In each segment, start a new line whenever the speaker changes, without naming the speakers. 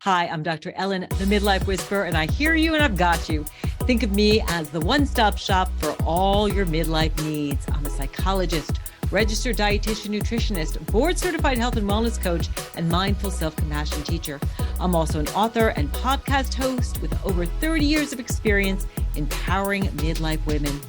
Hi, I'm Dr. Ellen, the Midlife Whisperer, and I hear you and I've got you. Think of me as the one-stop shop for all your midlife needs. I'm a psychologist, registered dietitian, nutritionist, board-certified health and wellness coach, and mindful self-compassion teacher. I'm also an author and podcast host with over 30 years of experience empowering midlife women.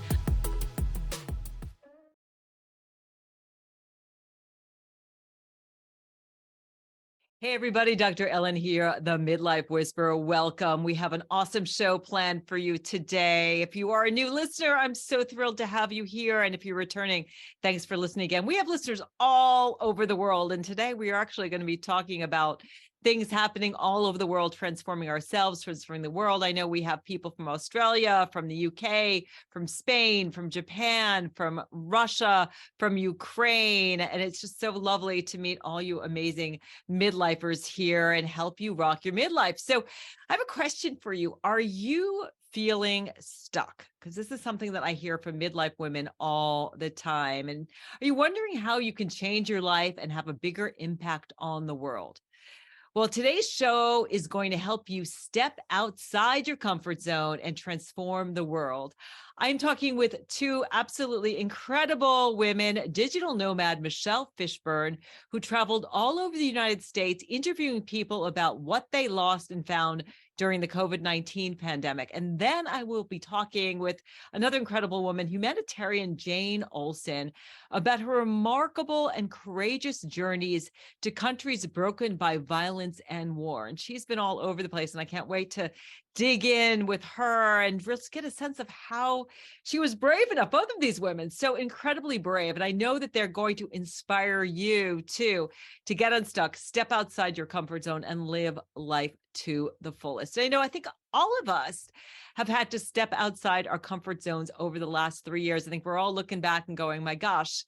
Hey everybody, Dr. Ellen here, the Midlife Whisperer. Welcome. We have an awesome show planned for you today. If you are a new listener, I'm so thrilled to have you here. And if you're returning, thanks for listening again. We have listeners all over the world. And today we are actually going to be talking about things happening all over the world, transforming ourselves, transforming the world. I know we have people from Australia, from the UK, from Spain, from Japan, from Russia, from Ukraine. And it's just so lovely to meet all you amazing midlifers here and help you rock your midlife. So I have a question for you. Are you feeling stuck? Because this is something that I hear from midlife women all the time. And are you wondering how you can change your life and have a bigger impact on the world? Well, today's show is going to help you step outside your comfort zone and transform the world. I'm talking with two absolutely incredible women, digital nomad Michelle Fishburne, who traveled all over the United States, interviewing people about what they lost and found during the COVID-19 pandemic. And then I will be talking with another incredible woman, humanitarian Jane Olson, about her remarkable and courageous journeys to countries broken by violence and war. And she's been all over the place, and I can't wait to dig in with her and just get a sense of how she was brave enough, both of these women, so incredibly brave. And I know that they're going to inspire you too, to get unstuck, step outside your comfort zone and live life to the fullest. And I think all of us have had to step outside our comfort zones over the last 3 years. I think we're all looking back and going, my gosh,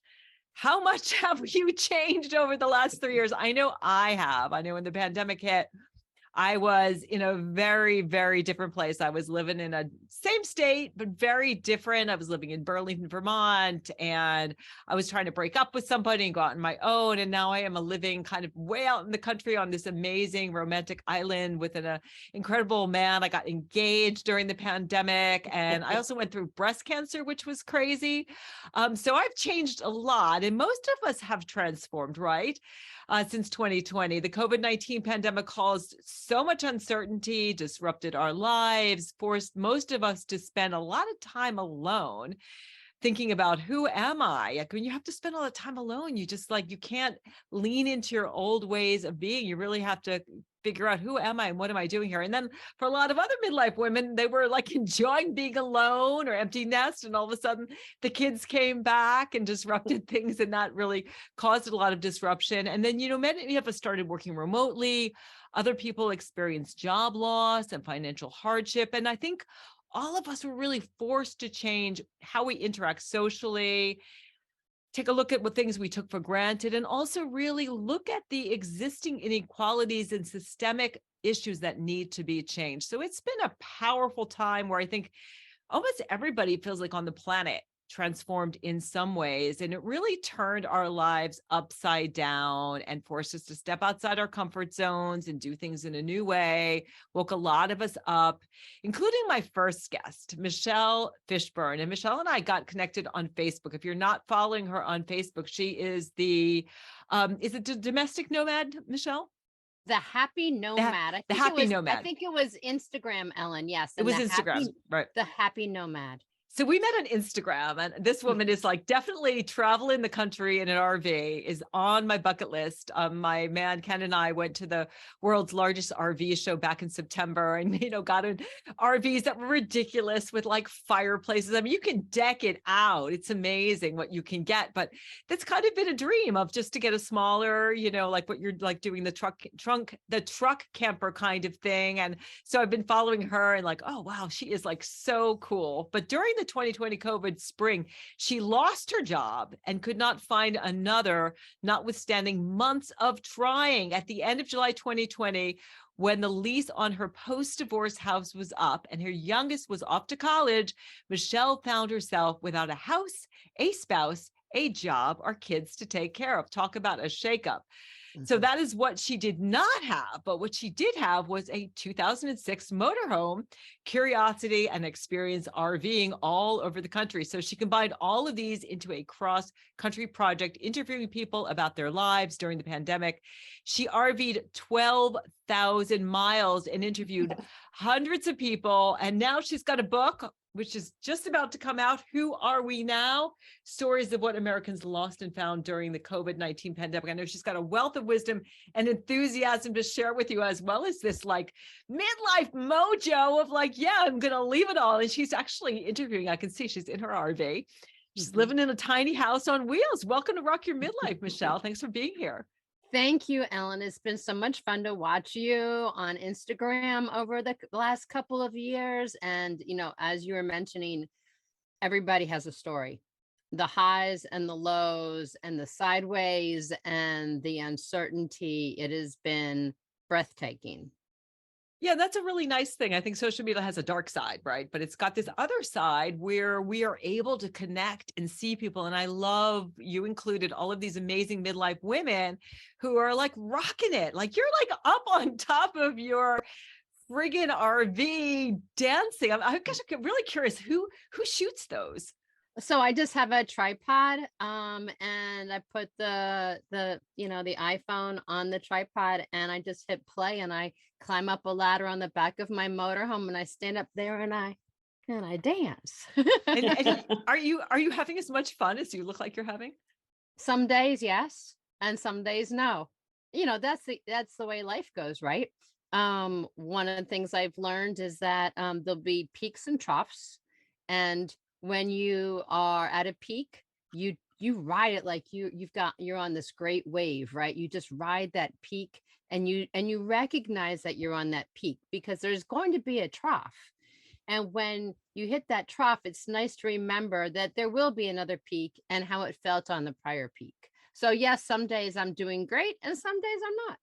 how much have you changed over the last 3 years? I know I have. I know when the pandemic hit, I was in a very, very different place. I was living in a same state, but very different. I was living in Burlington, Vermont, and I was trying to break up with somebody and go out on my own. And now I am living kind of way out in the country on this amazing romantic island with an incredible man. I got engaged during the pandemic, and I also went through breast cancer, which was crazy. So I've changed a lot, and most of us have transformed, right? Since 2020. The COVID-19 pandemic caused so much uncertainty, disrupted our lives, forced most of us to spend a lot of time alone, thinking about who am I? Like when you have to spend all the time alone, you just you can't lean into your old ways of being. You really have to figure out who am I and what am I doing here? And then for a lot of other midlife women, they were enjoying being alone or empty nest. And all of a sudden the kids came back and disrupted things. And that really caused a lot of disruption. And then, many of us started working remotely. Other people experienced job loss and financial hardship. And I think all of us were really forced to change how we interact socially, take a look at what things we took for granted, and also really look at the existing inequalities and systemic issues that need to be changed. So it's been a powerful time where I think almost everybody feels like on the planet transformed in some ways. And it really turned our lives upside down and forced us to step outside our comfort zones and do things in a new way, woke a lot of us up, including my first guest, Michelle Fishburne. And Michelle and I got connected on Facebook. If you're not following her on Facebook, she is is it the domestic nomad, Michelle?
The happy nomad.
The happy nomad.
I think it was Instagram, Ellen. Yes.
It was Instagram, right?
The happy nomad.
So we met on Instagram, and this woman is definitely traveling the country in an RV is on my bucket list. My man, Ken, and I went to the world's largest RV show back in September and, got in RVs that were ridiculous with fireplaces. I mean, you can deck it out. It's amazing what you can get, but that's kind of been a dream of just to get a smaller, what you're doing the truck camper kind of thing. And so I've been following her and oh, wow, she is so cool. But during the 2020 COVID spring, she lost her job and could not find another, notwithstanding months of trying. At the end of July 2020, when the lease on her post-divorce house was up and her youngest was off to college, Michelle found herself without a house, a spouse, a job, or kids to take care of. Talk about a shakeup. So that is what she did not have. But what she did have was a 2006 motorhome, curiosity, and experience RVing all over the country. So she combined all of these into a cross-country project, interviewing people about their lives during the pandemic. She RV'd 12,000 miles and interviewed hundreds of people. And now she's got a book, which is just about to come out. Who Are We Now? Stories of what Americans lost and found during the COVID-19 pandemic. I know she's got a wealth of wisdom and enthusiasm to share with you, as well as this like midlife mojo of like, yeah, I'm going to leave it all. And she's actually interviewing. I can see she's in her RV. She's living in a tiny house on wheels. Welcome to Rock Your Midlife, Michelle. Thanks for being here.
Thank you, Ellen. It's been so much fun to watch you on Instagram over the last couple of years. And, as you were mentioning, everybody has a story. The highs and the lows and the sideways and the uncertainty. It has been breathtaking.
Yeah, that's a really nice thing. I think social media has a dark side, right? But it's got this other side where we are able to connect and see people. And I love, you included all of these amazing midlife women who are like rocking it. Like you're like up on top of your friggin' RV dancing. I'm really curious who shoots those.
So I just have a tripod, and I put the iPhone on the tripod, and I just hit play, and I climb up a ladder on the back of my motorhome, and I stand up there and I dance.
And are you having as much fun as you look like you're having?
Some days, yes, and some days, no. That's the way life goes, right? One of the things I've learned is that there'll be peaks and troughs, and when you are at a peak, you ride it like you're on this great wave, right? You just ride that peak, and you recognize that you're on that peak because there's going to be a trough. And when you hit that trough, it's nice to remember that there will be another peak and how it felt on the prior peak. So yes, some days I'm doing great and some days I'm not.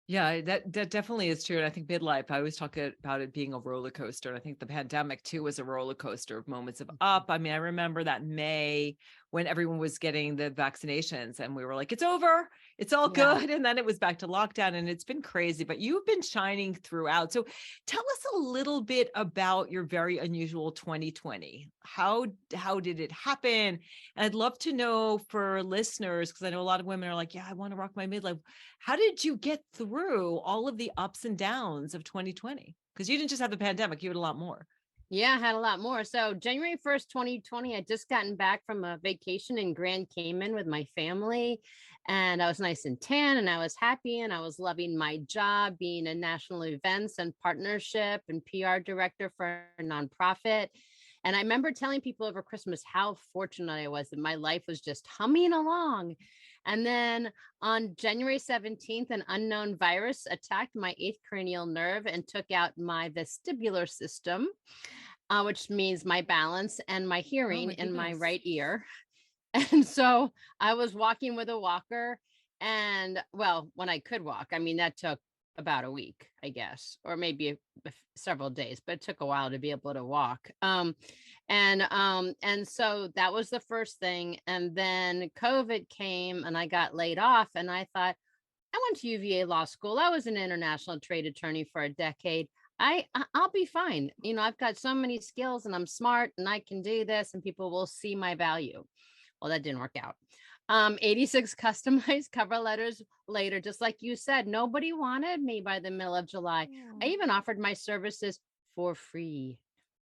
Yeah, that definitely is true. And I think midlife, I always talk about it being a roller coaster. And I think the pandemic too was a roller coaster of moments of up. I mean, I remember that May when everyone was getting the vaccinations and we were like, it's over, it's all good. And then it was back to lockdown and it's been crazy, but you've been shining throughout. So tell us a little bit about your very unusual 2020. How did it happen? And I'd love to know for listeners, because I know a lot of women are like, yeah, I want to rock my midlife. How did you get through all of the ups and downs of 2020? Because you didn't just have the pandemic, you had a lot more.
Yeah, I had a lot more. So January 1st, 2020, I'd just gotten back from a vacation in Grand Cayman with my family. And I was nice and tan and I was happy and I was loving my job being a national events and partnership and PR director for a nonprofit. And I remember telling people over Christmas how fortunate I was that my life was just humming along. And then on January 17th, an unknown virus attacked my 8th cranial nerve and took out my vestibular system, which means my balance and my hearing in my right ear. And so I was walking with a walker and when I could walk, I mean, that took about a week, I guess, or maybe several days, but it took a while to be able to walk. And so that was the first thing. And then COVID came and I got laid off and I thought, I went to UVA Law School. I was an international trade attorney for a decade. I'll be fine. I've got so many skills and I'm smart and I can do this and people will see my value. Well, that didn't work out. 86 customized cover letters later, just like you said, nobody wanted me by the middle of July. I even offered my services for free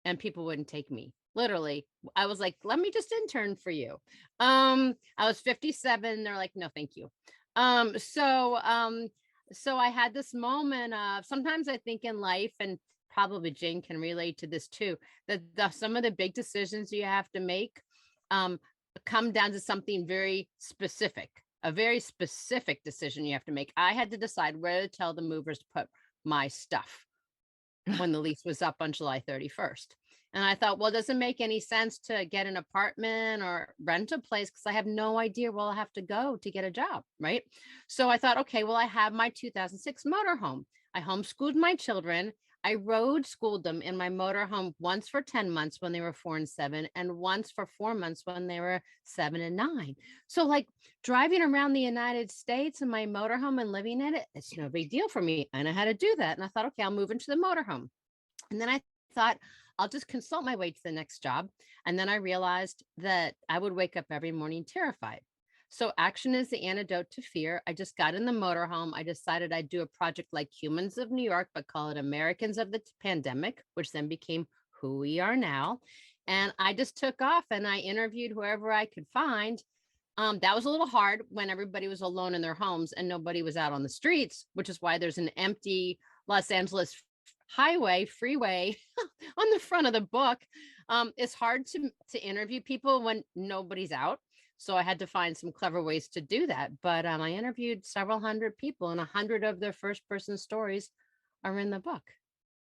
and people wouldn't take me. Literally, I was like, let me just intern for you. I was 57. They're like, no, thank you. So I had this moment of, sometimes I think in life, and probably Jane can relate to this too, that some of the big decisions you have to make come down to something very specific, a very specific decision you have to make. I had to decide where to tell the movers to put my stuff when the lease was up on July 31st. And I thought, well, does it make any sense to get an apartment or rent a place? Because I have no idea where I'll have to go to get a job, right? So I thought, okay, well, I have my 2006 motorhome. I homeschooled my children. I road schooled them in my motorhome once for 10 months when they were 4 and 7, and once for 4 months when they were 7 and 9. So, like, driving around the United States in my motorhome and living in it, it's no big deal for me. I know how to do that. And I thought, okay, I'll move into the motorhome. And then I thought, I'll just consult my way to the next job. And then I realized that I would wake up every morning terrified. So action is the antidote to fear. I just got in the motorhome. I decided I'd do a project like Humans of New York, but call it Americans of the Pandemic, which then became Who We Are Now. And I just took off and I interviewed whoever I could find. That was a little hard when everybody was alone in their homes and nobody was out on the streets, which is why there's an empty Los Angeles freeway on the front of the book. It's hard to interview people when nobody's out. So I had to find some clever ways to do that. But I interviewed several hundred people, and 100 of their first person stories are in the book.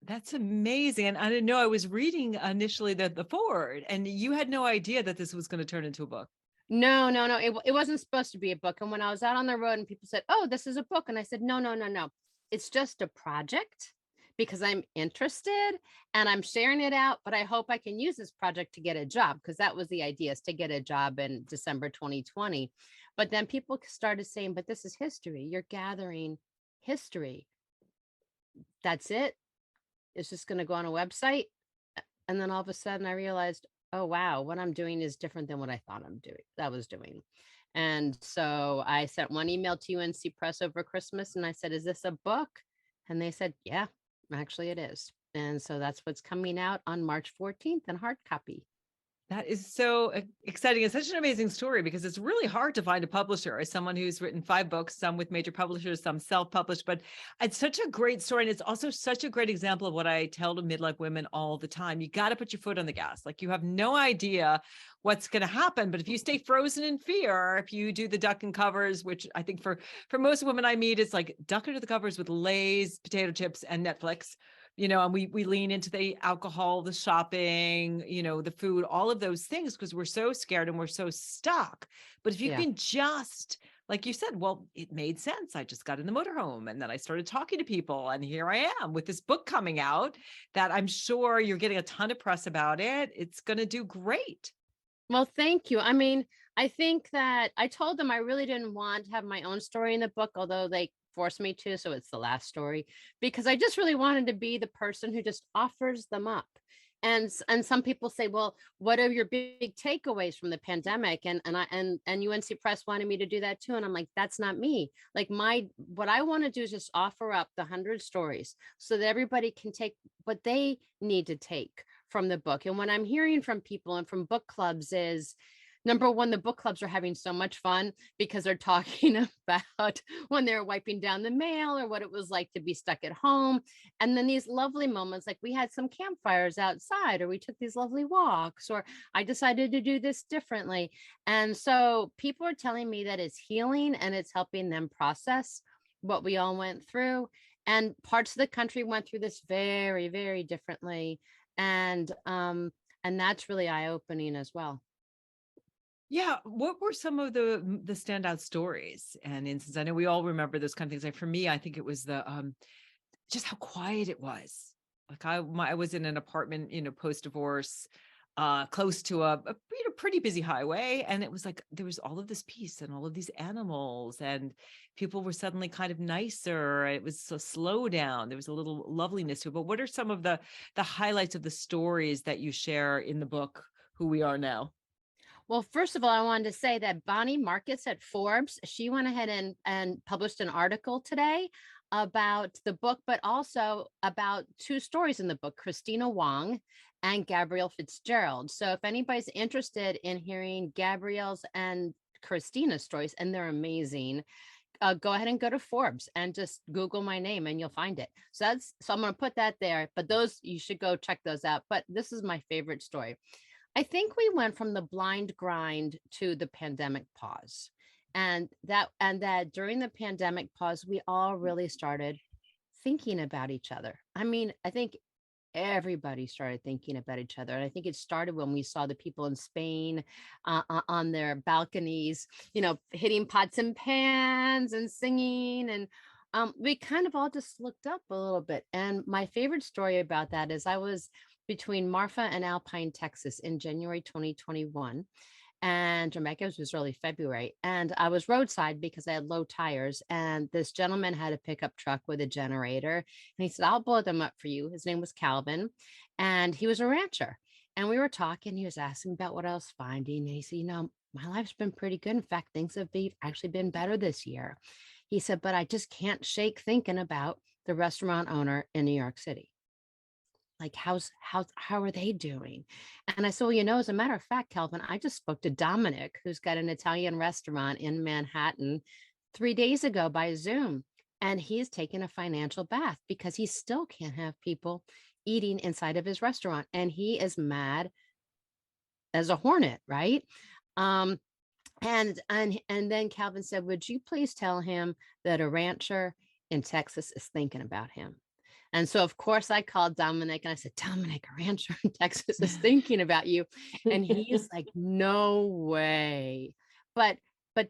That's amazing. And I didn't know. I was reading initially the forward, and you had no idea that this was going to turn into a book.
No. It wasn't supposed to be a book. And when I was out on the road and people said, "Oh, this is a book," and I said, No. It's just a project because I'm interested and I'm sharing it out, but I hope I can use this project to get a job, because that was the idea, is to get a job in December 2020. But then people started saying, "But this is history. You're gathering history. That's it. It's just going to go on a website." And then all of a sudden I realized, oh, wow, what I'm doing is different than what I thought I was doing. And so I sent one email to UNC Press over Christmas and I said, "Is this a book?" And they said, "Yeah, actually it is." And so that's what's coming out on March 14th in hard copy.
That is so exciting. It's such an amazing story because it's really hard to find a publisher. As someone who's written 5 books, some with major publishers, some self-published, but it's such a great story. And it's also such a great example of what I tell to midlife women all the time. You got to put your foot on the gas. Like, you have no idea what's going to happen. But if you stay frozen in fear, if you do the duck and covers, which I think for most women I meet, it's like duck under the covers with Lay's, potato chips, and Netflix. And we lean into the alcohol, the shopping, the food, all of those things, because we're so scared and we're so stuck. But if you
Yeah.
can just, like you said, well, it made sense. I just got in the motorhome and then I started talking to people, and here I am with this book coming out that I'm sure you're getting a ton of press about it. It's going to do great.
Well, thank you. I mean, I think that I told them I really didn't want to have my own story in the book, although they forced me to. So it's the last story, because I just really wanted to be the person who just offers them up. And some people say, "Well, what are your big takeaways from the pandemic?" And UNC Press wanted me to do that too. And I'm like, that's not me. Like, what I want to do is just offer up the 100 stories so that everybody can take what they need to take from the book. And what I'm hearing from people and from book clubs is, number one, the book clubs are having so much fun because they're talking about when they're wiping down the mail or what it was like to be stuck at home. And then these lovely moments, like we had some campfires outside, or we took these lovely walks, or I decided to do this differently. And so people are telling me that it's healing and it's helping them process what we all went through. And parts of the country went through this very, very differently. And that's really eye-opening as well.
Yeah. What were some of the standout stories and instances? I know we all remember those kind of things. Like, for me, I think it was the just how quiet it was. Like, I was in an apartment, post-divorce, close to a pretty busy highway. And it was like, there was all of this peace and all of these animals, and people were suddenly kind of nicer. It was a slow down. There was a little loveliness to it. But what are some of the highlights of the stories that you share in the book, Who We Are Now?
Well, first of all, I wanted to say that Bonnie Marcus at Forbes, she went ahead and published an article today about the book, but also about 2 stories in the book, Christina Wong and Gabrielle Fitzgerald. So if anybody's interested in hearing Gabrielle's and Christina's stories, and they're amazing, go ahead and go to Forbes and just Google my name and you'll find it. So I'm going to put that there, but those, you should go check those out. But this is my favorite story. I think we went from the blind grind to the pandemic pause. And that during the pandemic pause, we all really started thinking about each other. I mean, I think everybody started thinking about each other. And I think it started when we saw the people in Spain on their balconies, hitting pots and pans and singing. And We kind of all just looked up a little bit. And my favorite story about that is I was between Marfa and Alpine, Texas in January 2021. And Jamaica was early February. And I was roadside because I had low tires. And this gentleman had a pickup truck with a generator. And he said, I'll blow them up for you. His name was Calvin. And he was a rancher. And we were talking. He was asking about what I was finding. And he said, my life's been pretty good. In fact, things have actually been better this year. He said, but I just can't shake thinking about the restaurant owner in New York City. Like, how are they doing? And I said, well, as a matter of fact, Calvin, I just spoke to Dominic, who's got an Italian restaurant in Manhattan 3 days ago by Zoom. And he's taken a financial bath because he still can't have people eating inside of his restaurant. And he is mad as a hornet, right? And then Calvin said, would you please tell him that a rancher in Texas is thinking about him? And so, of course, I called Dominic and I said, Dominic, a rancher in Texas is thinking about you. And he's like, no way. But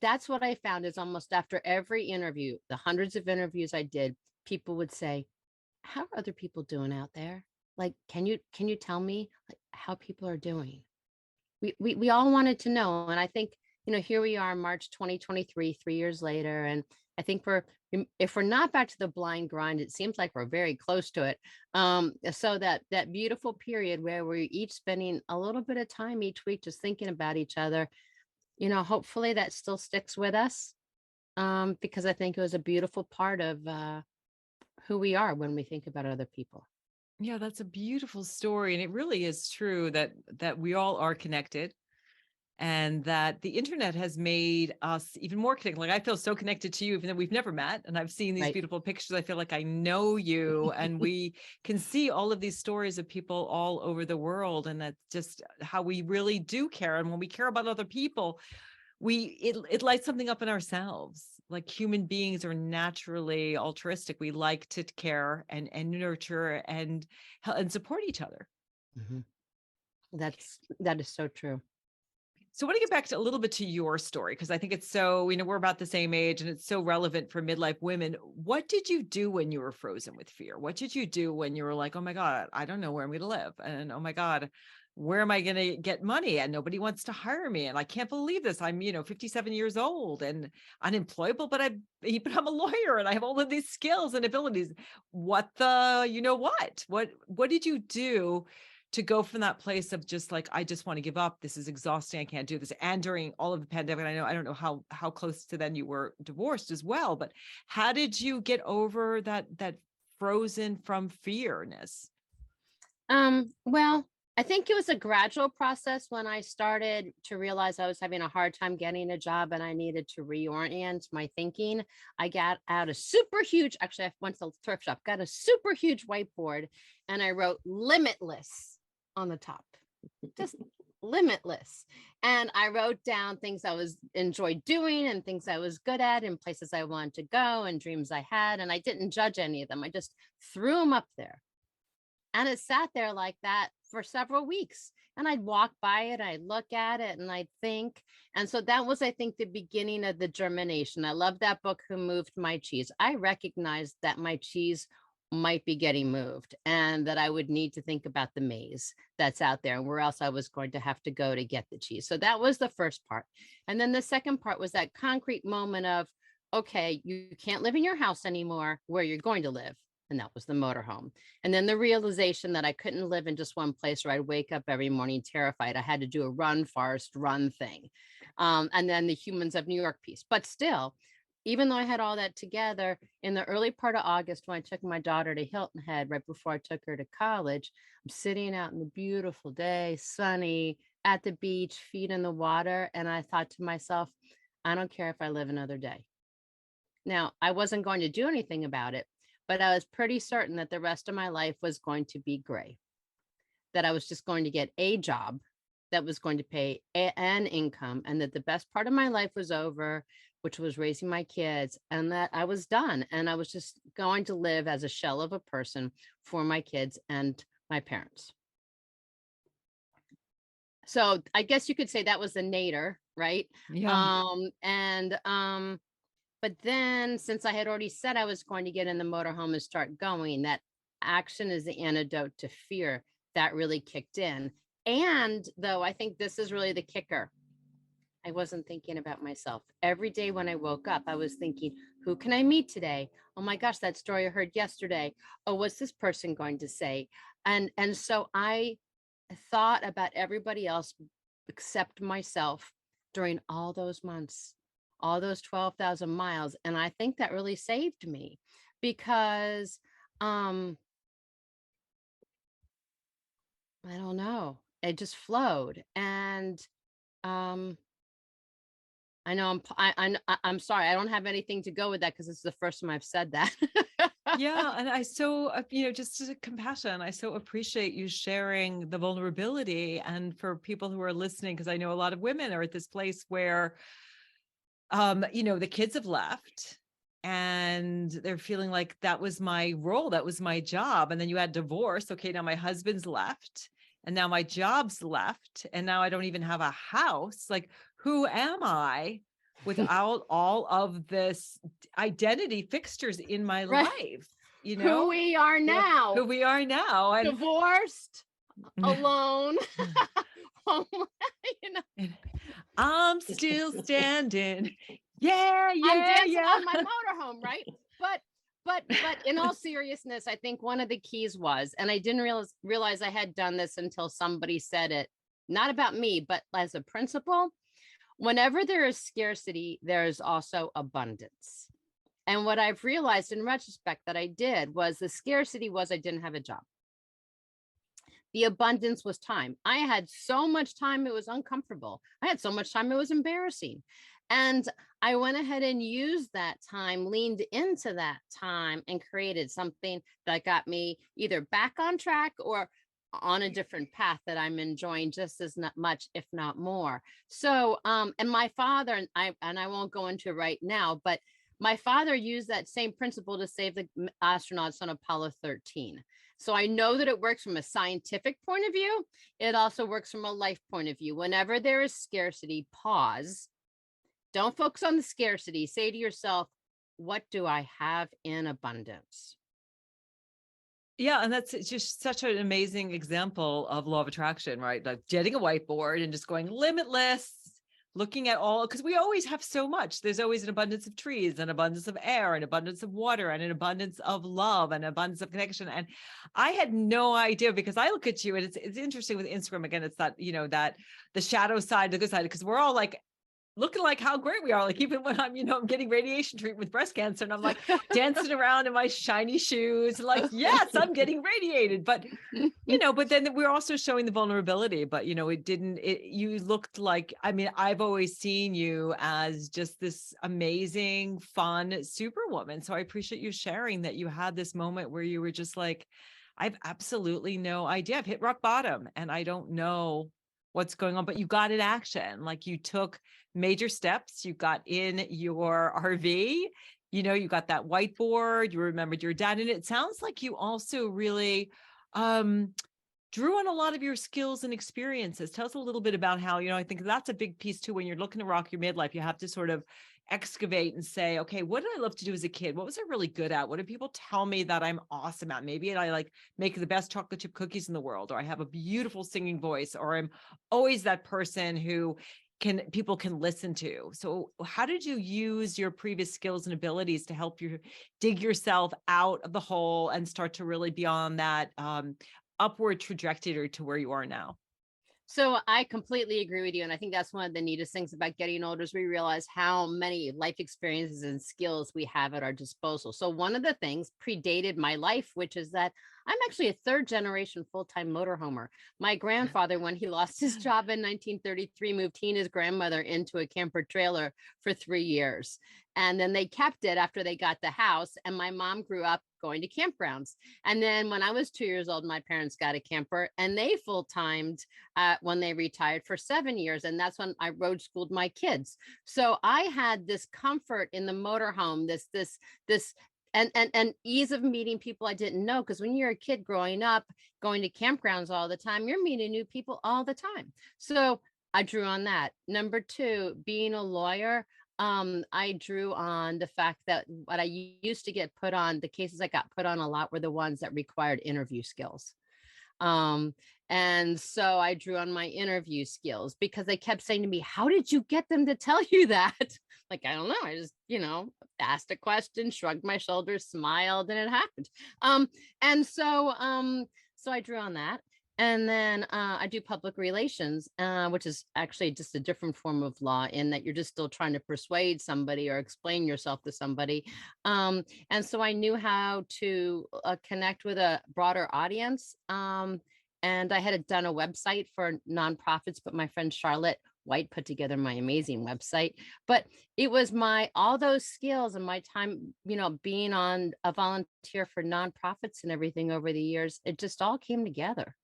that's what I found is almost after every interview, the hundreds of interviews I did, people would say, how are other people doing out there? Like, can you tell me like how people are doing? We all wanted to know. And I think, here we are, March 2023, 3 years later. And I think if we're not back to the blind grind, it seems like we're very close to it. So that beautiful period where we're each spending a little bit of time each week just thinking about each other, hopefully that still sticks with us, because I think it was a beautiful part of who we are when we think about other people.
Yeah, that's a beautiful story. And it really is true that we all are connected and that the internet has made us even more connected. Like I feel so connected to you, even though we've never met. And I've seen these
Right.
beautiful pictures. I feel like I know you, and we can see all of these stories of people all over the world. And that's just how we really do care. And when we care about other people, it lights something up in ourselves. Like human beings are naturally altruistic. We like to care and nurture and support each other.
Mhm. That is so true.
So I want to get back to a little bit to your story, because I think it's so, we're about the same age and it's so relevant for midlife women. What did you do when you were frozen with fear? What did you do when you were like, oh my God, I don't know where I'm going to live? And oh my God, where am I going to get money? And nobody wants to hire me. And I can't believe this. I'm, 57 years old and unemployable, but I'm a lawyer and I have all of these skills and abilities. What did you do to go from that place of just like, I just want to give up. This is exhausting. I can't do this. And during all of the pandemic, I don't know how close to then you were divorced as well, but how did you get over that frozen from fearness?
Well, I think it was a gradual process when I started to realize I was having a hard time getting a job and I needed to reorient my thinking. I got out a super huge, actually, I went to the thrift shop, got a super huge whiteboard, and I wrote limitless on the top, just limitless. And I wrote down things I was enjoyed doing and things I was good at and places I wanted to go and dreams I had. And I didn't judge any of them. I just threw them up there. And it sat there like that for several weeks. And I'd walk by it, I'd look at it, and I'd think. And so that was, I think, the beginning of the germination. I love that book, Who Moved My Cheese. I recognized that my cheese might be getting moved and that I would need to think about the maze that's out there and where else I was going to have to go to get the cheese. So that was the first part. And then the second part was that concrete moment of, okay, you can't live in your house anymore, where you're going to live. And that was the motorhome. And then the realization that I couldn't live in just one place where I'd wake up every morning terrified. I had to do a run, Forrest, run thing. And then the Humans of New York piece. But still, even though I had all that together, in the early part of August, when I took my daughter to Hilton Head, right before I took her to college, I'm sitting out in the beautiful day, sunny, at the beach, feet in the water. And I thought to myself, I don't care if I live another day. Now, I wasn't going to do anything about it, but I was pretty certain that the rest of my life was going to be gray, that I was just going to get a job that was going to pay an income, and that the best part of my life was over, which was raising my kids, and that I was done. And I was just going to live as a shell of a person for my kids and my parents. So I guess you could say that was the nadir, right?
Yeah.
But then since I had already said I was going to get in the motorhome and start going, that action is the antidote to fear that really kicked in. And though I think this is really the kicker, I wasn't thinking about myself. Every day when I woke up, I was thinking, who can I meet today? Oh my gosh, that story I heard yesterday. Oh, what's this person going to say? And so I thought about everybody else except myself during all those months, all those 12,000 miles. And I think that really saved me because I don't know, it just flowed. And um I know I'm sorry. I don't have anything to go with that because this is the first time I've said that.
Yeah, and I so, just as a compassion, I so appreciate you sharing the vulnerability. And for people who are listening, because I know a lot of women are at this place where, the kids have left and they're feeling like that was my role, that was my job. And then you had divorce. Okay, now my husband's left and now my job's left. And now I don't even have a house. Like, who am I without all of this identity fixtures in my
Right.
life?
Who we are
Yeah,
now.
who we are now. And
divorced, alone.
I'm still standing. Yeah,
I'm
yeah,
dancing
yeah.
on my motorhome, right? But in all seriousness, I think one of the keys was, and I didn't realize I had done this until somebody said it, not about me, but as a principle, whenever there is scarcity, there is also abundance. And what I've realized in retrospect that I did was the scarcity was I didn't have a job. The abundance was time. I had so much time, it was uncomfortable. I had so much time, it was embarrassing. And I went ahead and used that time, leaned into that time, and created something that got me either back on track or on a different path that I'm enjoying just as much, if not more. So, and my father, and I won't go into it right now, but my father used that same principle to save the astronauts on Apollo 13. So I know that it works from a scientific point of view. It also works from a life point of view. Whenever there is scarcity, pause. Don't focus on the scarcity. Say to yourself, what do I have in abundance?
Yeah, and that's just such an amazing example of law of attraction, right? Like getting a whiteboard and just going limitless, looking at all, because we always have so much. There's always an abundance of trees, an abundance of air, an abundance of water, and an abundance of love, and an abundance of connection. And I had no idea, because I look at you and it's interesting with Instagram. Again, it's that, that the shadow side, the good side, because we're all like looking like how great we are. Like even when I'm getting radiation treatment with breast cancer and I'm like dancing around in my shiny shoes, like, yes, I'm getting radiated, but but then we're also showing the vulnerability, but you looked like, I've always seen you as just this amazing, fun superwoman. So I appreciate you sharing that you had this moment where you were just like, I've absolutely no idea. I've hit rock bottom and I don't know what's going on, but you got in action. Like you took major steps. You got in your RV, you got that whiteboard, you remembered your dad. And it sounds like you also really drew on a lot of your skills and experiences. Tell us a little bit about how, I think that's a big piece too. When you're looking to rock your midlife, you have to sort of excavate and say, okay, what did I love to do as a kid? What was I really good at? What did people tell me that I'm awesome at? Maybe I like make the best chocolate chip cookies in the world, or I have a beautiful singing voice, or I'm always that person who people can listen to. So how did you use your previous skills and abilities to help you dig yourself out of the hole and start to really be on that upward trajectory to where you are now?
So I completely agree with you. And I think that's one of the neatest things about getting older is we realize how many life experiences and skills we have at our disposal. So one of the things predated my life, which is that I'm actually a third generation full-time motorhomer. My grandfather, when he lost his job in 1933, moved he and his grandmother into a camper trailer for 3 years. And then they kept it after they got the house. And my mom grew up going to campgrounds. And then when I was 2 years old, my parents got a camper and they full-timed when they retired for 7 years. And that's when I road schooled my kids. So I had this comfort in the motorhome, this and ease of meeting people I didn't know. Because when you're a kid growing up, going to campgrounds all the time, you're meeting new people all the time. So I drew on that. Number two, being a lawyer, I drew on the fact that what I used to get put on, the cases I got put on a lot were the ones that required interview skills. Um, and so I drew on my interview skills because they kept saying to me, "How did you get them to tell you that?" Like, I don't know. I just, asked a question, shrugged my shoulders, smiled, and it happened. And so I drew on that. And then I do public relations, which is actually just a different form of law in that you're just still trying to persuade somebody or explain yourself to somebody. And so I knew how to connect with a broader audience. And I had done a website for nonprofits, but my friend Charlotte White put together my amazing website. But it was all those skills and my time, being on a volunteer for nonprofits and everything over the years, it just all came together.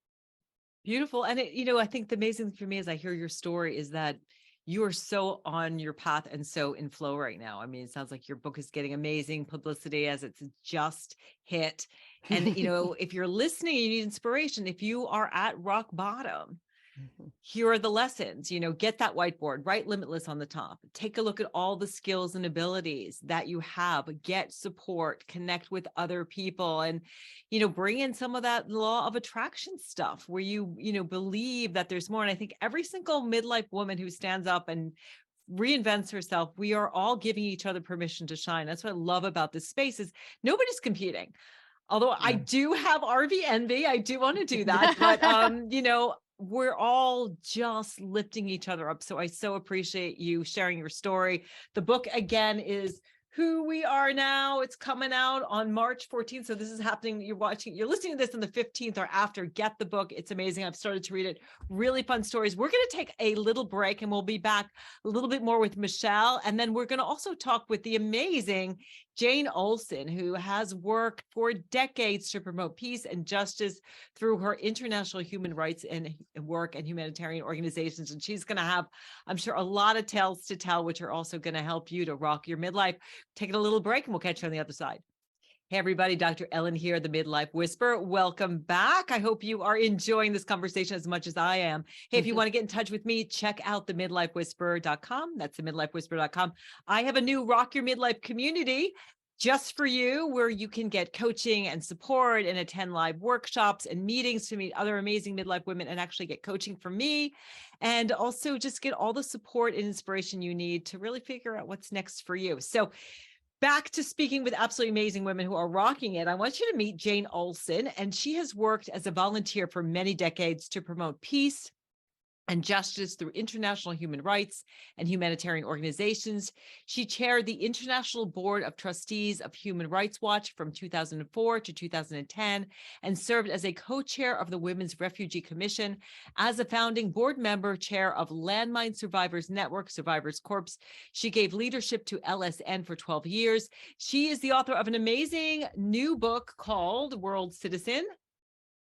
Beautiful. And I think the amazing thing for me as I hear your story is that you are so on your path and so in flow right now. I mean, it sounds like your book is getting amazing publicity as it's just hit. And, if you're listening and you need inspiration, if you are at rock bottom,
Mhm.
here are the lessons, get that whiteboard, write limitless on the top, take a look at all the skills and abilities that you have, get support, connect with other people, and, bring in some of that law of attraction stuff where you believe that there's more. And I think every single midlife woman who stands up and reinvents herself, we are all giving each other permission to shine. That's what I love about this space is nobody's competing. Although I do have RV envy, I do want to do that, but we're all just lifting each other up. So I so appreciate you sharing your story. The book again is Who We Are Now. It's coming out on March 14th. So this is happening. You're listening to this on the 15th or after. Get the book. It's amazing. I've started to read it. Really fun stories. We're going to take a little break and we'll be back a little bit more with Michelle. And then we're going to also talk with the amazing Jane Olson, who has worked for decades to promote peace and justice through her international human rights and work and humanitarian organizations. And she's going to have, I'm sure, a lot of tales to tell, which are also going to help you to rock your midlife. Taking a little break and we'll catch you on the other side. Hey, everybody, Dr. Ellen here, the Midlife Whisperer. Welcome back. I hope you are enjoying this conversation as much as I am. Hey, if you want to get in touch with me, check out the midlifewhisperer.com. That's the midlifewhisperer.com. I have a new Rock Your Midlife community just for you, where you can get coaching and support and attend live workshops and meetings to meet other amazing midlife women and actually get coaching from me. And also just get all the support and inspiration you need to really figure out what's next for you. So back to speaking with absolutely amazing women who are rocking it. I want you to meet Jane Olson, and she has worked as a volunteer for many decades to promote peace and justice through international human rights and humanitarian organizations. She chaired the International Board of Trustees of Human Rights Watch from 2004 to 2010 and served as a co-chair of the Women's Refugee Commission, as a founding board member, chair of Landmine Survivors Network, Survivors Corps. She gave leadership to LSN for 12 years. She is the author of an amazing new book called World Citizen,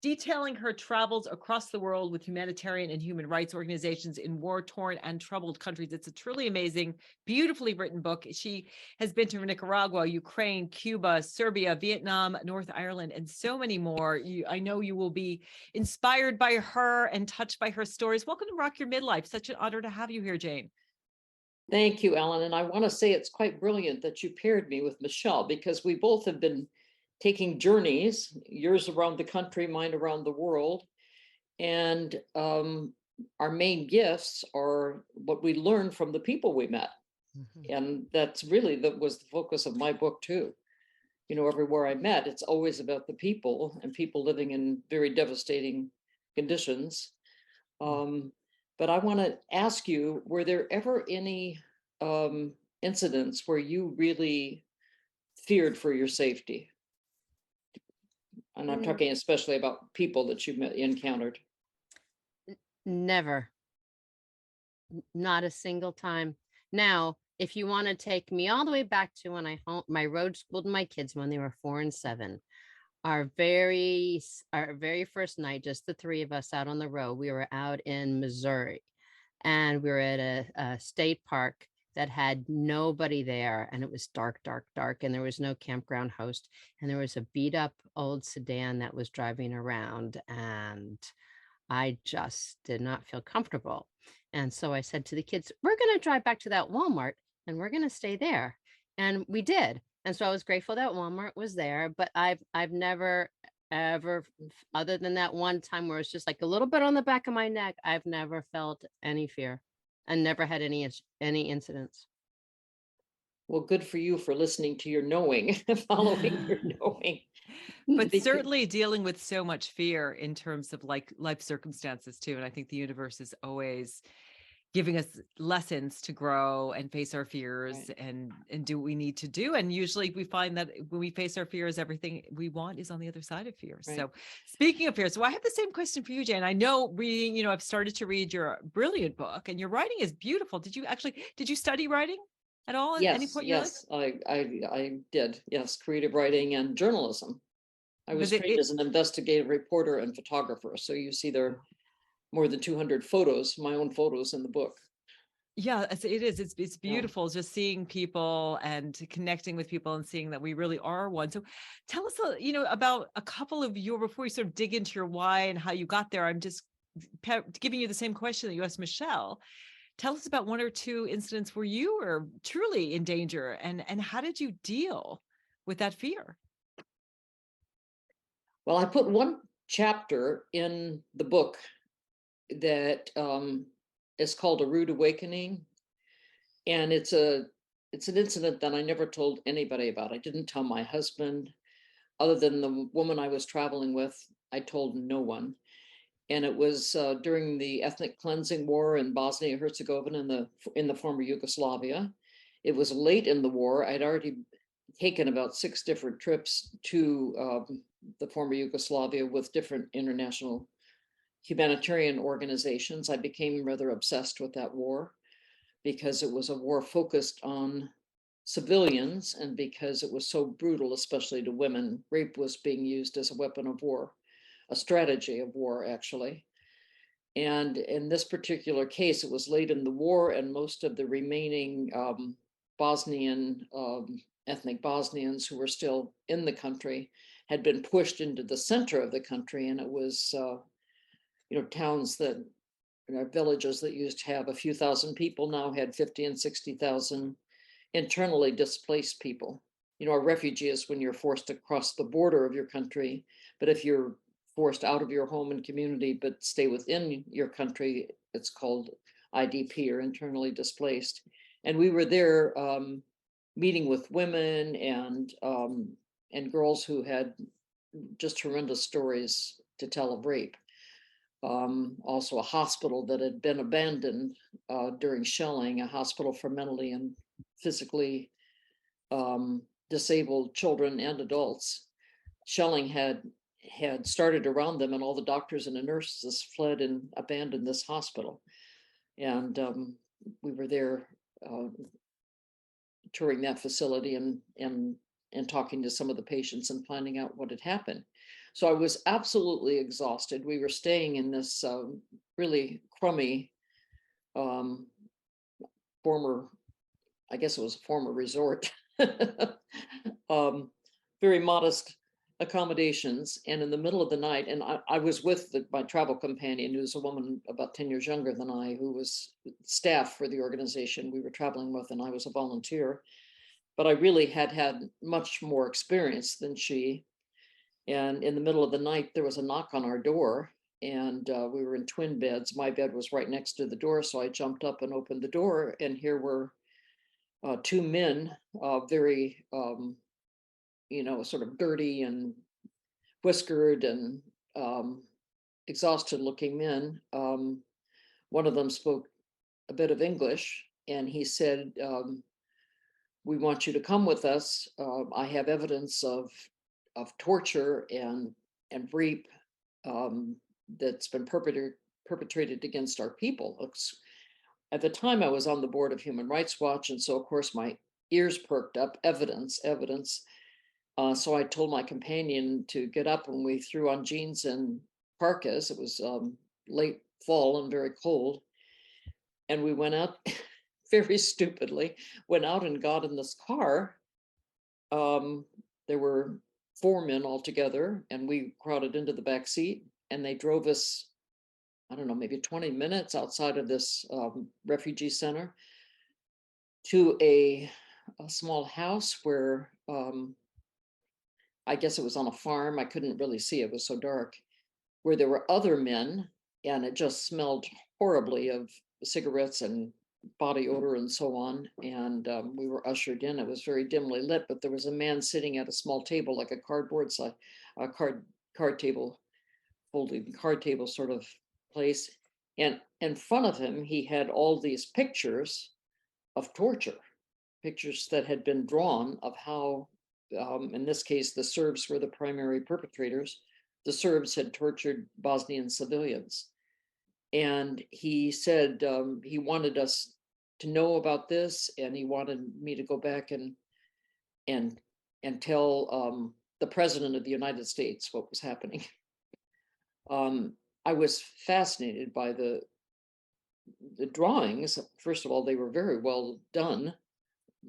detailing her travels across the world with humanitarian and human rights organizations in war-torn and troubled countries. It's a truly amazing, beautifully written book. She has been to Nicaragua, Ukraine, Cuba, Serbia, Vietnam, North Ireland, and so many more. I know you will be inspired by her and touched by her stories. Welcome to Rock Your Midlife. Such an honor to have you here, Jane.
Thank you, Ellen. And I want to say it's quite brilliant that you paired me with Michelle, because we both have been taking journeys, yours around the country, mine around the world. And our main gifts are what we learned from the people we met.
Mhm.
And that's really was the focus of my book too. Everywhere I met, it's always about the people and people living in very devastating conditions. But I want to ask you, were there ever any incidents where you really feared for your safety? And I'm
Mm,
talking especially about people that you encountered.
Never, not a single time. Now, if you want to take me all the way back to when my road schooled my kids when they were 4 and 7, our very first night, just the three of us out on the road, we were out in Missouri, and we were at a state park that had nobody there, and it was dark, dark, dark, and there was no campground host, and there was a beat up old sedan that was driving around, and I just did not feel comfortable. And so I said to the kids, "We're going to drive back to that Walmart and we're going to stay there. And we did. And so I was grateful that Walmart was there, but I've never ever, other than that one time where it's just like a little bit on the back of my neck, I've never felt any fear and never had any incidents.
Well, good for you for listening to your knowing, following your knowing.
But
Because-
certainly dealing with so much fear in terms of like life circumstances too. And I think the universe is always giving us lessons to grow and face our fears
Right.
and do what we need to do. And usually we find that when we face our fears, everything we want is on the other side of fear.
Right.
So speaking of fear, so I have the same question for you, Jane. I know reading, I've started to read your brilliant book and your writing is beautiful. Did you study writing at all at any
Yes,
point in your life?
yes, I did. Yes, creative writing and journalism. I was
Was it,
trained as an investigative reporter and photographer. So you see there are more than 200 photos, my own photos in the book.
yeah, it is. It's
Yeah.
beautiful just seeing people and connecting with people and seeing that we really are one. So tell us, about a couple of before you sort of dig into your why and how you got there. I'm just giving you the same question that you asked Michelle. Tell us about one or two incidents where you were truly in danger and how did you deal with that fear?
Well, I put one chapter in the book that is called A Rude Awakening. And it's an incident that I never told anybody about. I didn't tell my husband, other than the woman I was traveling with. I told no one. And it was during the ethnic cleansing war in Bosnia Herzegovina in the former Yugoslavia. It was late in the war. I'd already taken about 6 different trips to the former Yugoslavia with different international humanitarian organizations. I became rather obsessed with that war because it was a war focused on civilians and because it was so brutal, especially to women. Rape was being used as a weapon of war, a strategy of war, actually. And in this particular case, it was late in the war, and most of the remaining Bosnian, ethnic Bosnians who were still in the country had been pushed into the center of the country. And it was, towns that, villages that used to have a few thousand people now had 50 and 60,000 internally displaced people. A refugee is when you're forced to cross the border of your country, but if you're forced out of your home and community but stay within your country, it's called IDP, or internally displaced. And we were there meeting with women and girls who had just horrendous stories to tell of rape. Also a hospital that had been abandoned during shelling, a hospital for mentally and physically disabled children and adults. Shelling had started around them, and all the doctors and the nurses fled and abandoned this hospital. And we were there touring that facility and talking to some of the patients and finding out what had happened. So I was absolutely exhausted. We were staying in this really crummy former, I guess it was a former resort, very modest accommodations. And in the middle of the night, and I was with my travel companion, who's a woman about 10 years younger than I, who was staff for the organization we were traveling with, and I was a volunteer. But I really had much more experience than she. And in the middle of the night, there was a knock on our door, and we were in twin beds. My bed was right next to the door, so I jumped up and opened the door, and here were 2 men, very, sort of dirty and whiskered and exhausted looking men. One of them spoke a bit of English, and he said, "We want you to come with us. I have evidence of torture and rape that's been perpetrated against our people." At the time, I was on the board of Human Rights Watch, and so of course my ears perked up. Evidence, evidence. So I told my companion to get up, and we threw on jeans and parkas. It was late fall and very cold, and we went out very stupidly. Went out and got in this car. There were 4 men altogether, and we crowded into the back seat, and they drove us, I don't know, maybe 20 minutes outside of this refugee center. to a small house where I guess it was on a farm. I couldn't really see, it was so dark, where there were other men, and it just smelled horribly of cigarettes and body odor and so on. And we were ushered in. It was very dimly lit, but there was a man sitting at a small table, like a cardboard side, a card table, folding card table sort of place. And in front of him, he had all these pictures of torture, pictures that had been drawn of how, in this case, the Serbs were the primary perpetrators. The Serbs had tortured Bosnian civilians. And he said he wanted us to know about this, and he wanted me to go back and tell the president of the United States what was happening. I was fascinated by the drawings. First of all, they were very well done.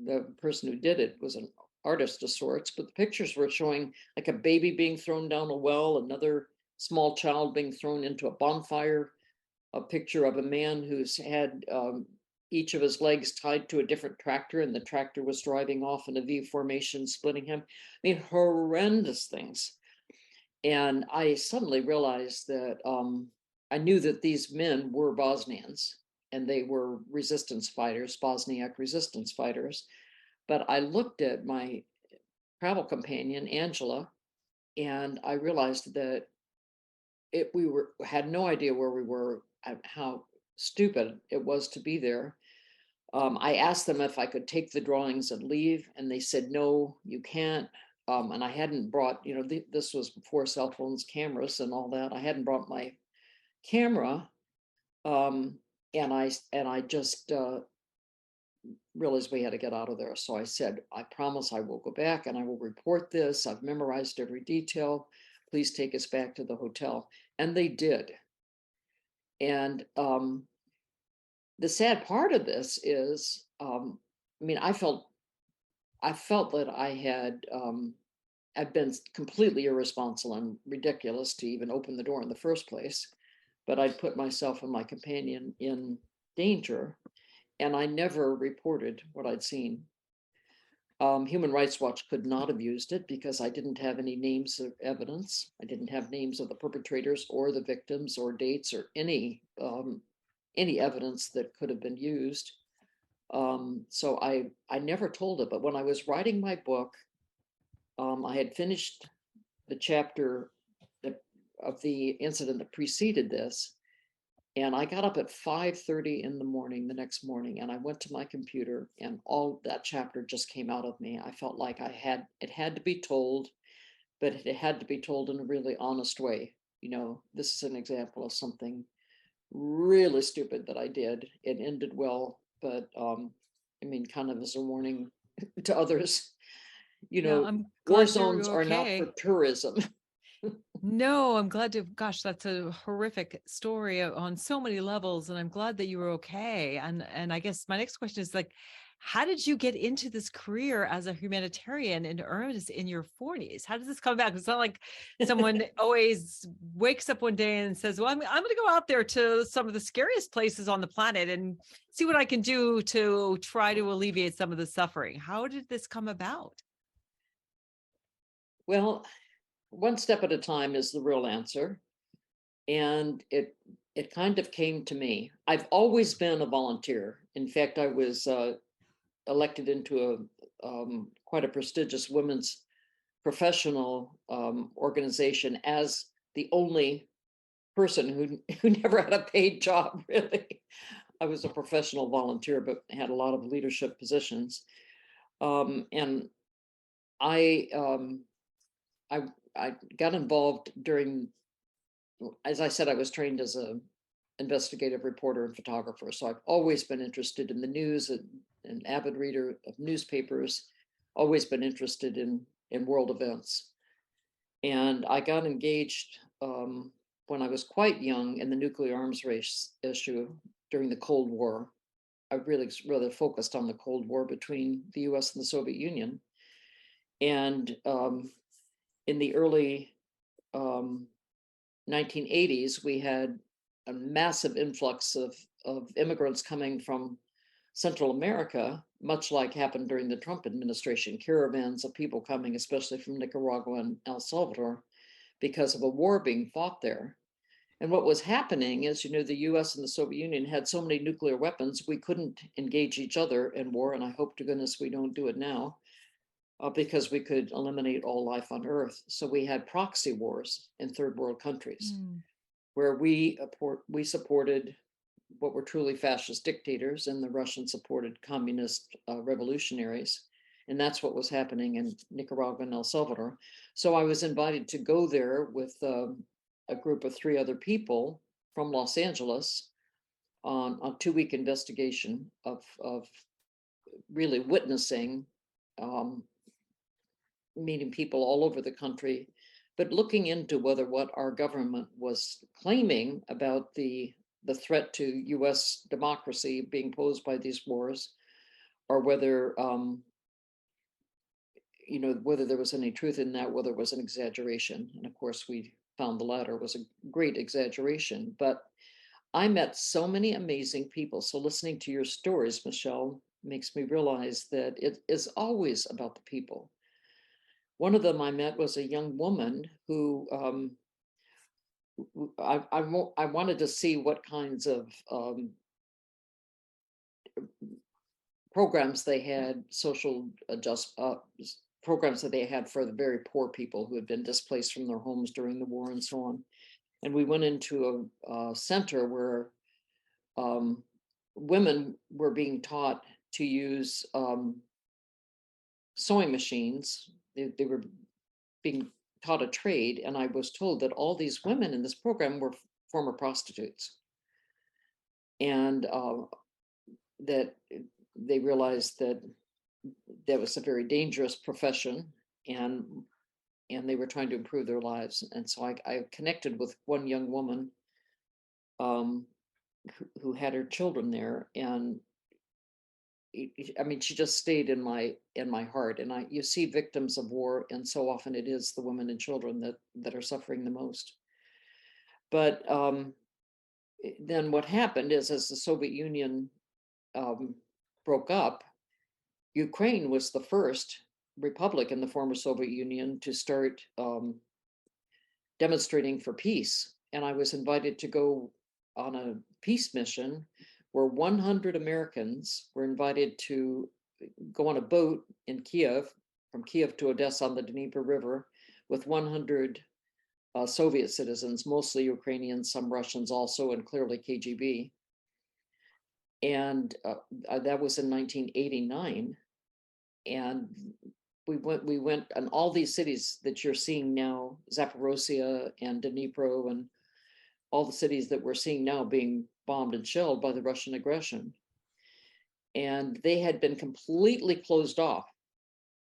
The person who did it was an artist of sorts, but the pictures were showing like a baby being thrown down a well, another small child being thrown into a bonfire, a picture of a man who's had each of his legs tied to a different tractor, and the tractor was driving off in a V formation, splitting him. I mean, horrendous things. And I suddenly realized that I knew that these men were Bosnians, and they were resistance fighters, Bosniak resistance fighters. But I looked at my travel companion, Angela, and I realized that we had no idea where we were, how stupid it was to be there. I asked them if I could take the drawings and leave, and they said, no, you can't. And I hadn't brought, this was before cell phones, cameras, and all that. I hadn't brought my camera, and I just realized we had to get out of there. So I said, I promise I will go back and I will report this. I've memorized every detail. Please take us back to the hotel. And they did. And the sad part of this is, I mean, I felt that I'd been completely irresponsible and ridiculous to even open the door in the first place. But I'd put myself and my companion in danger, and I never reported what I'd seen. Human Rights Watch could not have used it because I didn't have any names of evidence. I didn't have names of the perpetrators or the victims or dates or any evidence that could have been used. So I never told it. But when I was writing my book, I had finished the chapter of the incident that preceded this. And I got up at 5:30 in the morning the next morning, and I went to my computer, and all that chapter just came out of me. I felt like it had to be told, but it had to be told in a really honest way. This is an example of something really stupid that I did. It ended well, but I mean, kind of as a warning to others.
Yeah, I'm
War
glad you're
zones are not for
okay.
tourism.
No, I'm glad to, gosh, that's a horrific story on so many levels. And I'm glad that you were okay. And I guess my next question is like, how did you get into this career as a humanitarian in earnest in your 40s? How does this come back? It's not like someone always wakes up one day and says, well, I'm going to go out there to some of the scariest places on the planet and see what I can do to try to alleviate some of the suffering. How did this come about?
Well, one step at a time is the real answer. And it kind of came to me. I've always been a volunteer. In fact, I was elected into quite a prestigious women's professional organization as the only person who never had a paid job, really. I was a professional volunteer, but had a lot of leadership positions. And I, I I got involved during, as I said, I was trained as a investigative reporter and photographer. So I've always been interested in the news, and an avid reader of newspapers, always been interested in world events. And I got engaged when I was quite young in the nuclear arms race issue during the Cold War. I really focused on the Cold War between the US and the Soviet Union. And in the early 1980s, we had a massive influx of immigrants coming from Central America, much like happened during the Trump administration, caravans of people coming, especially from Nicaragua and El Salvador, because of a war being fought there. And what was happening is, the US and the Soviet Union had so many nuclear weapons, we couldn't engage each other in war. And I hope to goodness we don't do it now, because we could eliminate all life on Earth. So we had proxy wars in third world countries where we supported what were truly fascist dictators, and the Russians supported communist revolutionaries. And that's what was happening in Nicaragua and El Salvador. So I was invited to go there with a group of 3 other people from Los Angeles on a 2-week investigation of really witnessing, meeting people all over the country, but looking into whether what our government was claiming about the threat to US democracy being posed by these wars, or whether whether there was any truth in that, whether it was an exaggeration. And of course, we found the latter was a great exaggeration. But I met so many amazing people. So listening to your stories, Michelle, makes me realize that it is always about the people. One of them I met was a young woman who I wanted to see what kinds of programs they had, social programs that they had for the very poor people who had been displaced from their homes during the war and so on. And we went into a center where women were being taught to use sewing machines. They were being taught a trade, and I was told that all these women in this program were former prostitutes, and that they realized that that was a very dangerous profession, and they were trying to improve their lives. And so I connected with one young woman who had her children there, and I mean, she just stayed in my heart. And you see victims of war, and so often it is the women and children that are suffering the most. But then what happened is, as the Soviet Union broke up, Ukraine was the first republic in the former Soviet Union to start demonstrating for peace. And I was invited to go on a peace mission where 100 Americans were invited to go on a boat in Kiev, from Kiev to Odessa on the Dnieper River, with 100 Soviet citizens, mostly Ukrainians, some Russians also, and clearly KGB. And that was in 1989. And we went on all these cities that you're seeing now, Zaporozhye and Dnipro, and all the cities that we're seeing now being bombed and shelled by the Russian aggression. And they had been completely closed off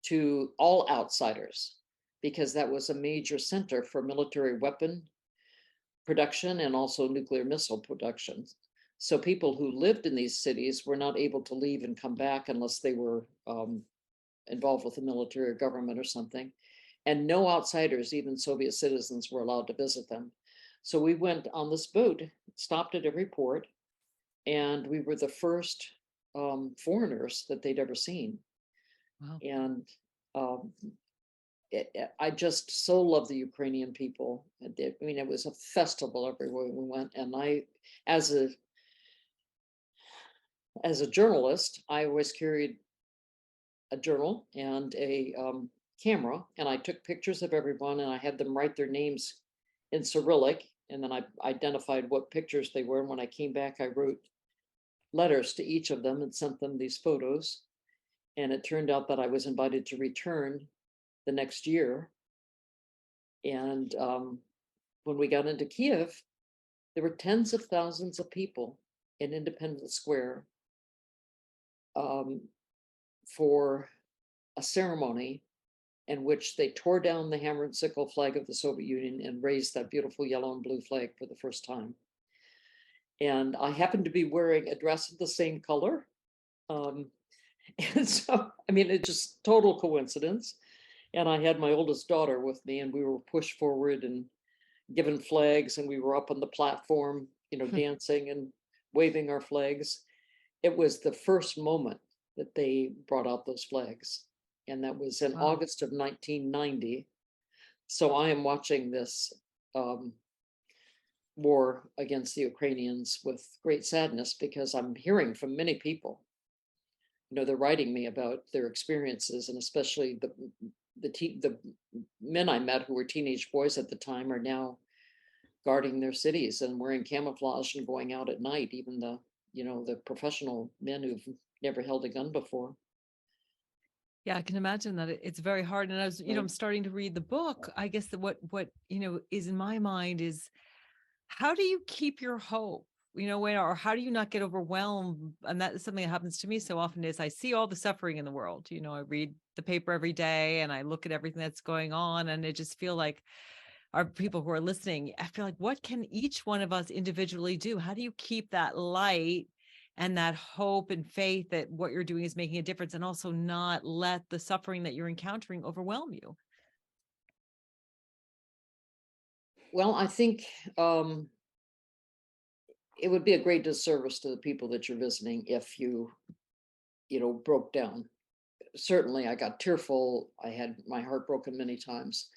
to all outsiders, because that was a major center for military weapon production and also nuclear missile production. So people who lived in these cities were not able to leave and come back unless they were involved with the military or government or something. And no outsiders, even Soviet citizens, were allowed to visit them. So we went on this boat, stopped at every port, and we were the first foreigners that they'd ever seen.
Wow.
And I just so love the Ukrainian people. I mean, it was a festival everywhere we went. And I, as a journalist, I always carried a journal and a camera, and I took pictures of everyone, and I had them write their names in Cyrillic, and then I identified what pictures they were. And when I came back, I wrote letters to each of them and sent them these photos. And it turned out that I was invited to return the next year. And when we got into Kiev, there were tens of thousands of people in Independence Square for a ceremony in which they tore down the hammer and sickle flag of the Soviet Union and raised that beautiful yellow and blue flag for the first time. And I happened to be wearing a dress of the same color. And so, I mean, it's just total coincidence. And I had my oldest daughter with me, and we were pushed forward and given flags, and we were up on the platform, dancing and waving our flags. it was the first moment that they brought out those flags. And that was in
Wow.
August of 1990. So I am watching this war against the Ukrainians with great sadness, because I'm hearing from many people. They're writing me about their experiences, and especially the men I met who were teenage boys at the time are now guarding their cities and wearing camouflage and going out at night, even the professional men who've never held a gun before.
Yeah, I can imagine that it's very hard. And as I'm starting to read the book, I guess that what is in my mind is, how do you keep your hope? Or how do you not get overwhelmed? And that is something that happens to me so often, is I see all the suffering in the world. I read the paper every day and I look at everything that's going on, and I just feel like, our people who are listening, I feel like, what can each one of us individually do? How do you keep that light and that hope and faith that what you're doing is making a difference, and also not let the suffering that you're encountering overwhelm you?
Well, I think it would be a great disservice to the people that you're visiting if you broke down. Certainly, I got tearful. I had my heart broken many times.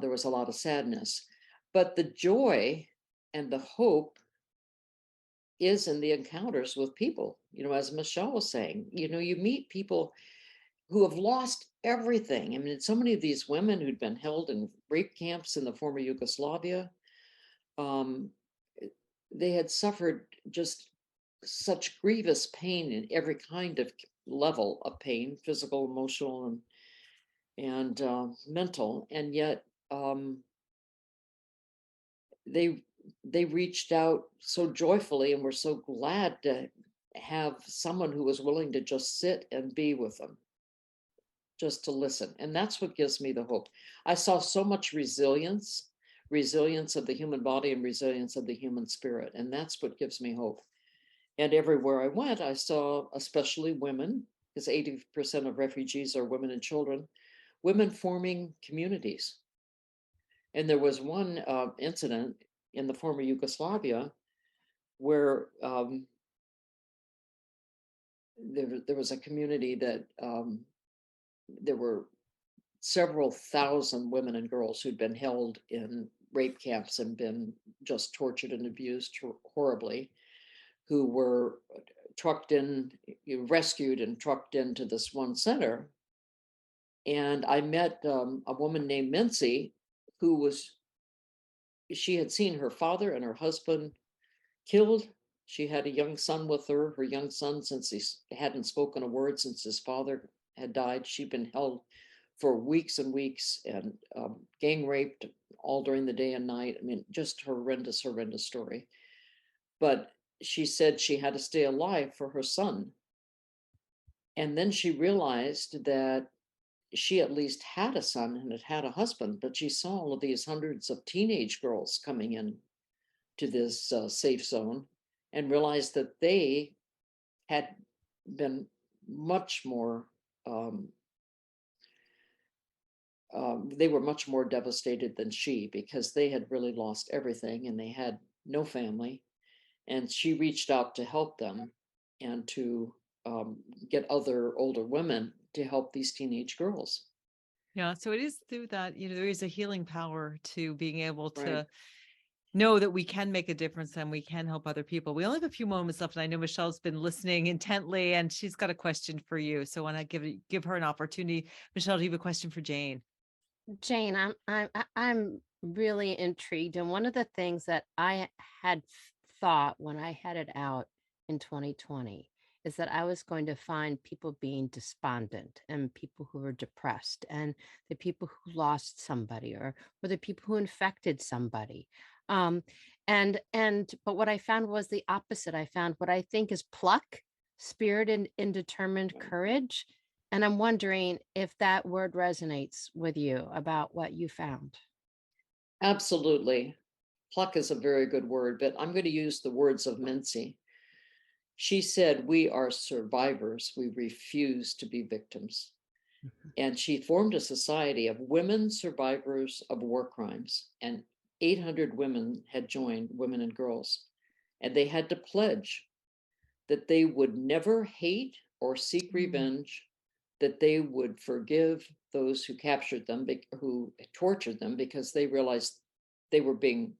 There was a lot of sadness, but the joy and the hope is in the encounters with people. As Michelle was saying, you meet people who have lost everything. I mean, so many of these women who'd been held in rape camps in the former Yugoslavia, um, they had suffered just such grievous pain in every kind of level of pain, physical, emotional, and mental, and yet they they reached out so joyfully and were so glad to have someone who was willing to just sit and be with them, just to listen. And that's what gives me the hope. I saw so much resilience of the human body and resilience of the human spirit, and that's what gives me hope. And everywhere I went, I saw, especially women, because 80% of refugees are women and children, women forming communities. And there was one incident in the former Yugoslavia where there was a community that there were several thousand women and girls who'd been held in rape camps and been just tortured and abused horribly, who were rescued and trucked into this one center. And I met a woman named Mincy, she had seen her father and her husband killed. She had a young son with her. Her young son, since he hadn't spoken a word since his father had died, she'd been held for weeks and weeks and gang raped all during the day and night. I mean, just horrendous, horrendous story. But she said she had to stay alive for her son. And then she realized that she at least had a son and had had a husband, but she saw all of these hundreds of teenage girls coming in to this safe zone, and realized that they had been much more, they were much more devastated than she, because they had really lost everything and they had no family. And she reached out to help them and to get other older women to help these teenage girls.
Yeah. So it is through that, there is a healing power to being able to
Right.
know that we can make a difference and we can help other people. We only have a few moments left, and I know Michelle's been listening intently, and she's got a question for you. So when I give her an opportunity, Michelle, do you have a question for Jane?
Jane, I'm really intrigued, and one of the things that I had thought when I headed out in 2020 is that I was going to find people being despondent and people who were depressed and the people who lost somebody or the people who infected somebody. Um, but what I found was the opposite. I found what I think is pluck, spirit, and determined courage. And I'm wondering if that word resonates with you about what you found.
Absolutely. Pluck is a very good word, but I'm going to use the words of Mincy. She said, "We are survivors. We refuse to be victims."
Mhm.
And she formed a society of women survivors of war crimes. And 800 women had joined, women and girls. And they had to pledge that they would never hate or seek revenge, that they would forgive those who captured them, who tortured them, because they realized they were being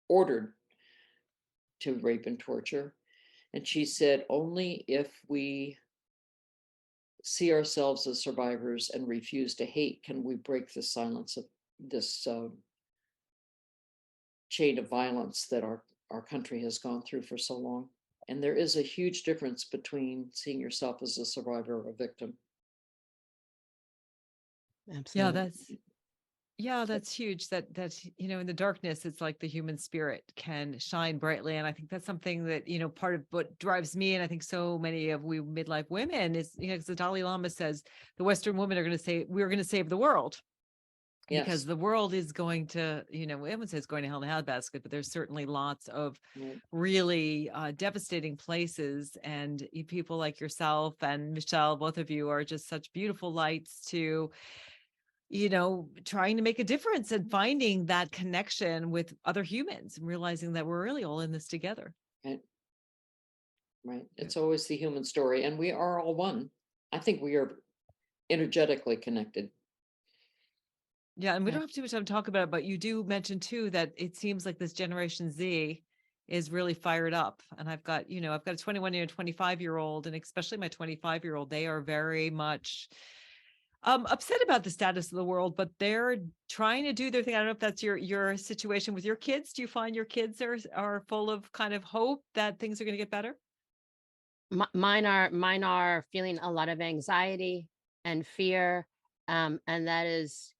ordered to rape and torture. And she said, only if we see ourselves as survivors and refuse to hate can we break the silence of this chain of violence that our country has gone through for so long. And there is a huge difference between seeing yourself as a survivor or a victim.
Absolutely.
That's huge. That in the darkness, it's like the human spirit can shine brightly. And I think that's something that, part of what drives me, and I think so many of we midlife women is, because the Dalai Lama says the Western women are going to say, we're going to save the world.
Yes.
Because the world is going to, we haven't said it's going to hell in a handbasket, but there's certainly lots of really devastating places. And people like yourself and Michelle, both of you are just such beautiful lights to, trying to make a difference and finding that connection with other humans and realizing that we're really all in this together.
Right. It's always the human story. And we are all one. I think we are energetically connected.
Yeah. And we don't have too much time to talk about it, but you do mention too, that it seems like this Generation Z is really fired up. And I've got a 21-year and 25-year-old, and especially my 25-year-old, they are very much upset about the status of the world, but they're trying to do their thing. I don't know if that's your situation with your kids. Do you find your kids are full of kind of hope that things are going to get better?
Mine are feeling a lot of anxiety and fear, and that is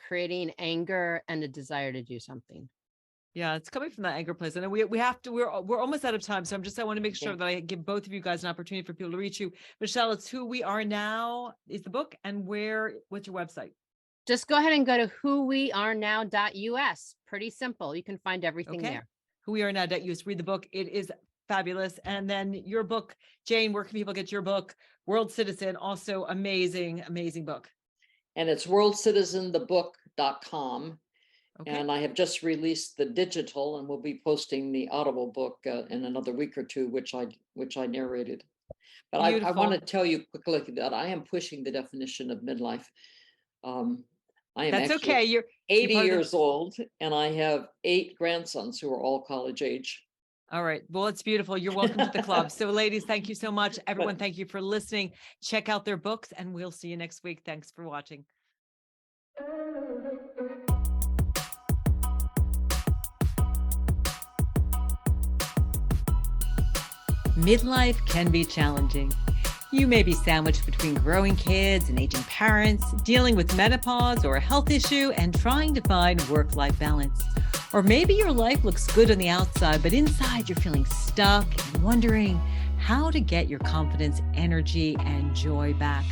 creating anger and a desire to do something.
Yeah, it's coming from that anger place. And we have to, we're almost out of time. So I want to make sure that I give both of you guys an opportunity for people to reach you. Michelle, it's Who We Are Now is the book, and what's your website?
Just go ahead and go to whowearenow.us. Pretty simple. You can find everything there.
Whowearenow.us. Read the book. It is fabulous. And then your book, Jane, where can people get your book? World Citizen, also amazing, amazing book.
And it's worldcitizenthebook.com.
Okay.
And I have just released the digital, and we'll be posting the Audible book in another week or two, which I narrated. But I want to tell you quickly that I am pushing the definition of midlife. I am
That's okay. You're
80 years old, and I have 8 grandsons who are all college age.
All right. Well, it's beautiful. You're welcome to the club. So ladies, thank you so much. Everyone, thank you for listening. Check out their books, and we'll see you next week. Thanks for watching. Midlife can be challenging. You may be sandwiched between growing kids and aging parents, dealing with menopause or a health issue, and trying to find work-life balance. Or maybe your life looks good on the outside, but inside you're feeling stuck and wondering how to get your confidence, energy, and joy back.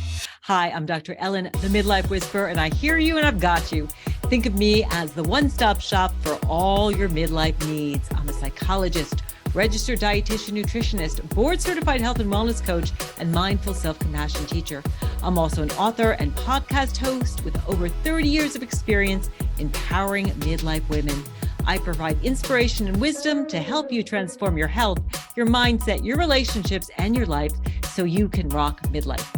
Hi, I'm Dr. Ellen, the Midlife Whisperer, and I hear you and I've got you. Think of me as the one-stop shop for all your midlife needs. I'm a psychologist, registered dietitian, nutritionist, board-certified health and wellness coach, and mindful self-compassion teacher. I'm also an author and podcast host with over 30 years of experience empowering midlife women. I provide inspiration and wisdom to help you transform your health, your mindset, your relationships, and your life so you can rock midlife.